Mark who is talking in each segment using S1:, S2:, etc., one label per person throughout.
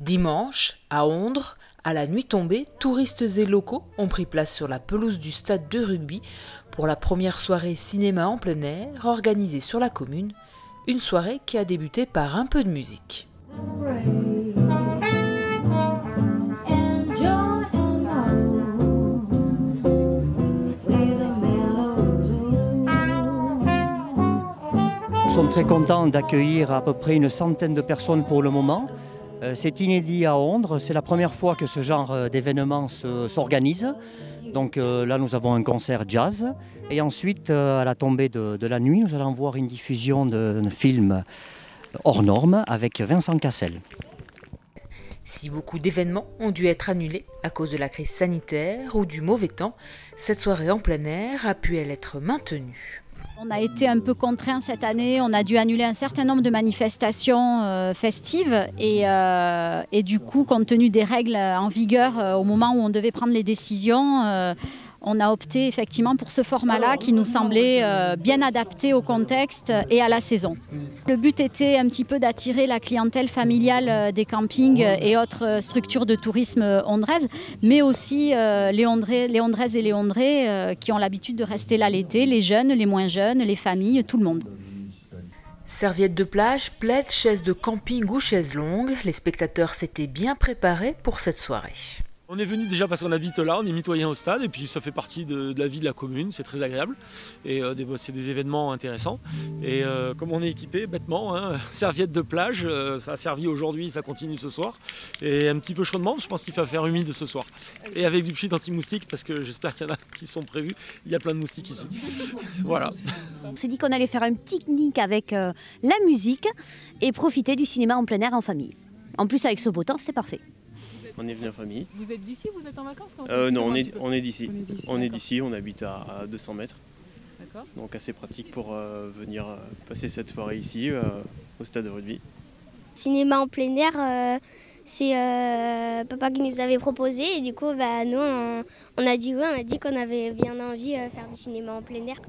S1: Dimanche, à Ondres, à la nuit tombée, touristes et locaux ont pris place sur la pelouse du stade de rugby pour la première soirée cinéma en plein air organisée sur la commune, une soirée qui a débuté par un peu de musique.
S2: Nous sommes très contents d'accueillir à peu près une centaine de personnes pour le moment. C'est inédit à Ondres, c'est la première fois que ce genre d'événement s'organise. Donc là nous avons un concert jazz et ensuite à la tombée de la nuit nous allons voir une diffusion d'un film hors norme avec Vincent Cassel.
S1: Si beaucoup d'événements ont dû être annulés à cause de la crise sanitaire ou du mauvais temps, cette soirée en plein air a pu elle être maintenue.
S3: On a été un peu contraints cette année, on a dû annuler un certain nombre de manifestations festives et du coup, compte tenu des règles en vigueur au moment où on devait prendre les décisions, on a opté effectivement pour ce format-là qui nous semblait bien adapté au contexte et à la saison. Le but était un petit peu d'attirer la clientèle familiale des campings et autres structures de tourisme ondraises, mais aussi les Ondraises et les Ondrais qui ont l'habitude de rester là l'été, les jeunes, les moins jeunes, les familles, tout le monde.
S1: Serviettes de plage, plaids, chaises de camping ou chaises longues, les spectateurs s'étaient bien préparés pour cette soirée.
S4: On est venu déjà parce qu'on habite là, on est mitoyen au stade et puis ça fait partie de la vie de la commune, c'est très agréable et c'est des événements intéressants. Et comme on est équipé, bêtement, serviettes de plage, ça a servi aujourd'hui, ça continue ce soir. Et un petit peu chaudement, je pense qu'il va faire humide ce soir. Et avec du pchit anti-moustique parce que j'espère qu'il y en a qui sont prévus, il y a plein de moustiques ici. Voilà.
S5: On s'est dit qu'on allait faire un pique-nique avec la musique et profiter du cinéma en plein air en famille. En plus avec ce beau temps, c'est parfait.
S6: On est venu en famille.
S7: Vous êtes d'ici, vous êtes en vacances
S6: non, on est d'ici. On est d'ici, on habite à 200 mètres.
S7: D'accord.
S6: Donc assez pratique pour venir passer cette soirée ici, au stade de rugby.
S8: Cinéma en plein air, c'est papa qui nous avait proposé et du coup nous on a dit oui, on a dit qu'on avait bien envie de faire du cinéma en plein air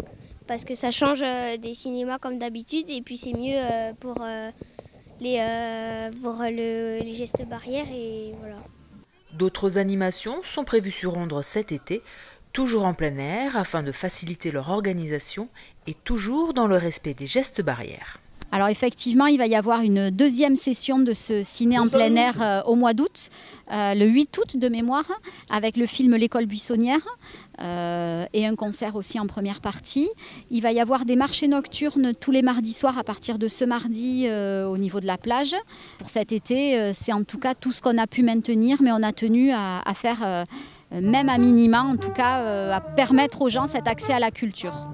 S8: parce que ça change des cinémas comme d'habitude et puis c'est mieux pour les gestes barrières et voilà.
S1: D'autres animations sont prévues sur Ondres cet été, toujours en plein air afin de faciliter leur organisation et toujours dans le respect des gestes barrières.
S3: Alors effectivement, il va y avoir une deuxième session de ce ciné en plein air au mois d'août, le 8 août de mémoire, avec le film L'école buissonnière et un concert aussi en première partie. Il va y avoir des marchés nocturnes tous les mardis soirs à partir de ce mardi au niveau de la plage. Pour cet été, c'est en tout cas tout ce qu'on a pu maintenir, mais on a tenu à faire, même à minima, en tout cas, à permettre aux gens cet accès à la culture.